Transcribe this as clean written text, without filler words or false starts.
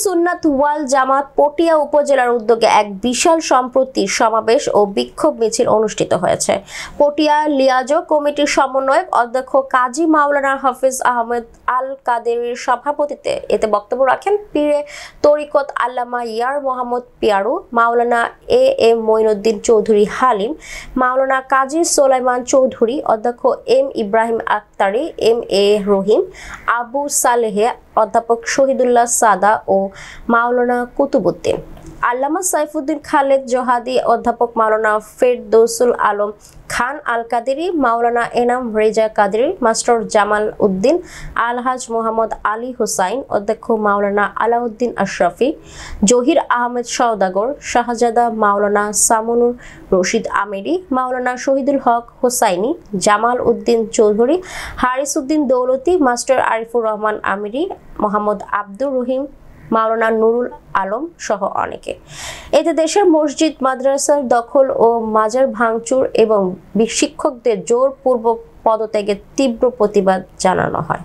সুন্নাত ওয়াল জামাত পটিয়া উপজেলার উদ্যোগে এক বিশাল সম্প্রতি সমাবেশ ও বিক্ষোভ মিছিল অনুষ্ঠিত হয়েছে। পটিয়া লিয়াজো কমিটির সমন্বয়ক অধ্যক্ষ কাজী মাওলানা হাফিজ আহমেদ আল কাদেরীর সভাপতিত্বে এতে বক্তব্য রাখেন পীরে তরিকত আল্লামা ইয়ার মোহাম্মদ পিয়ারু, মাওলানা এম মঈনুদ্দিন চৌধুরী হালিম, মাওলানা কাজী সোলাইমান চৌধুরী, অধ্যক্ষ M Ibrahim Akhtari, M A রহিম, আবু সালেহে, অধ্যাপক শহীদুল্লাহ সাদা ও মাওলানা কুতুবউদ্দিন, আল্লামা সাইফুদ্দিন খালেদ জোহাদি, অধ্যাপক মাওলানা ফেরদৌসুল আলম খান আল কাদেরী, মাওলানা এনাম রেজা কাদেরী, মাস্টার জামাল উদ্দিন, আলহাজ মোহাম্মদ আলী হুসাইন, অধ্যক্ষ মাওলানা আলাউদ্দিন আশরাফি, জহির আহমেদ সওদাগর, শাহজাদা মাওলানা সামনুর রশিদ আমিরি, মাওলানা শহীদুল হক হোসাইনি, জামাল উদ্দিন চৌধুরী, হারিস উদ্দিন দৌলতি, মাস্টার আরিফুর রহমান আমিরি, মোহাম্মদ আব্দুর রহিম, মাওলানা নুরুল আলম সহ অনেকে। এতে দেশের মসজিদ মাদ্রাসার দখল ও মাজার ভাঙচুর এবং শিক্ষকদের জোরপূর্বক পদত্যাগের তীব্র প্রতিবাদ জানানো হয়।